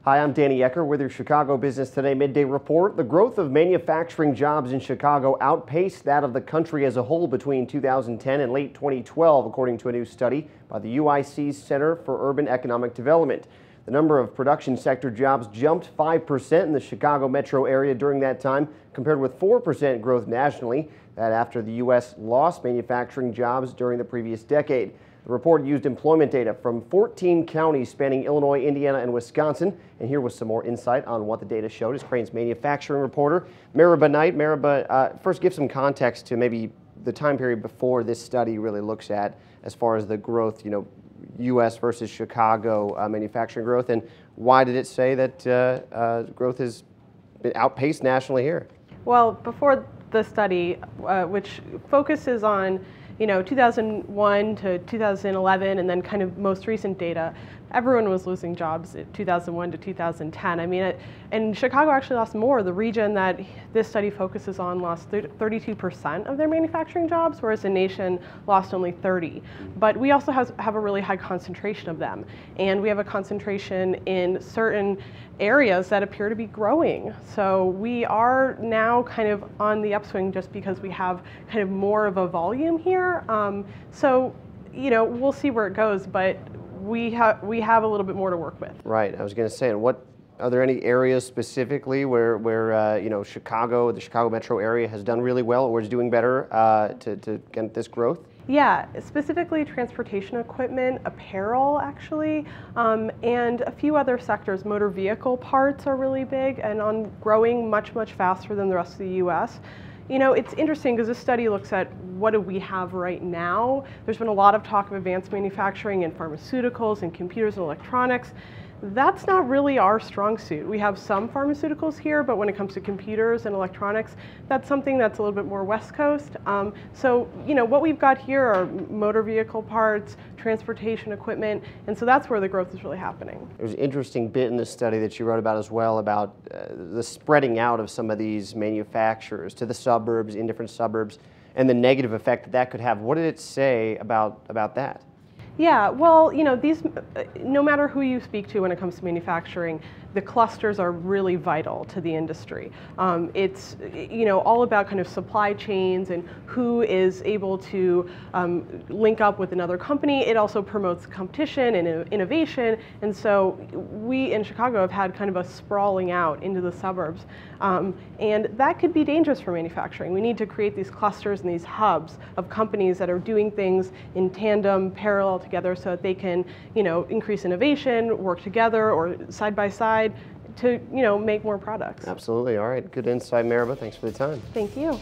Hi, I'm Danny Ecker with your Chicago Business Today Midday Report. The growth of manufacturing jobs in Chicago outpaced that of the country as a whole between 2010 and late 2012, according to a new study by the UIC's Center for Urban Economic Development. The number of production sector jobs jumped 5% in the Chicago metro area during that time, compared with 4% growth nationally. That after the U.S. lost manufacturing jobs during the previous decade. The report used employment data from 14 counties spanning Illinois, Indiana, and Wisconsin. And here was some more insight on what the data showed is Crain's manufacturing reporter, Maribah Knight. Maribah, first give some context to maybe the time period before this study really looks at as far as the growth, U.S. versus Chicago manufacturing growth, and why did it say that growth has been outpaced nationally here? Well, before the study, which focuses on 2001 to 2011 and then kind of most recent data, everyone was losing jobs in 2001 to 2010. I mean, and Chicago actually lost more. The region that this study focuses on lost 32% of their manufacturing jobs, whereas the nation lost only 30. But we also have a really high concentration of them. And we have a concentration in certain areas that appear to be growing. So we are now kind of on the upswing just because we have kind of more of a volume here. We'll see where it goes, but we have a little bit more to work with. Right. I was going to say, and what are there any areas specifically where Chicago, the Chicago metro area, has done really well or is doing better to get this growth? Yeah, specifically transportation equipment, apparel actually, and a few other sectors. Motor vehicle parts are really big and growing much faster than the rest of the U.S. It's interesting because this study looks at what do we have right now. There's been a lot of talk of advanced manufacturing in pharmaceuticals and computers and electronics. That's not really our strong suit. We have some pharmaceuticals here, but when it comes to computers and electronics, that's something that's a little bit more West Coast. What we've got here are motor vehicle parts, transportation equipment, and so that's where the growth is really happening. There's an interesting bit in this study that you wrote about as well about the spreading out of some of these manufacturers to the suburbs, in different suburbs, and the negative effect that could have. What did it say about that? Yeah, well, no matter who you speak to when it comes to manufacturing, the clusters are really vital to the industry. It's all about kind of supply chains and who is able to link up with another company. It also promotes competition and innovation, and so we in Chicago have had kind of a sprawling out into the suburbs, and that could be dangerous for manufacturing. We need to create these clusters and these hubs of companies that are doing things in tandem, parallel together, so that they can increase innovation, work together or side by side to make more products. Absolutely. All right. Good insight, Maribah. Thanks for the time. Thank you.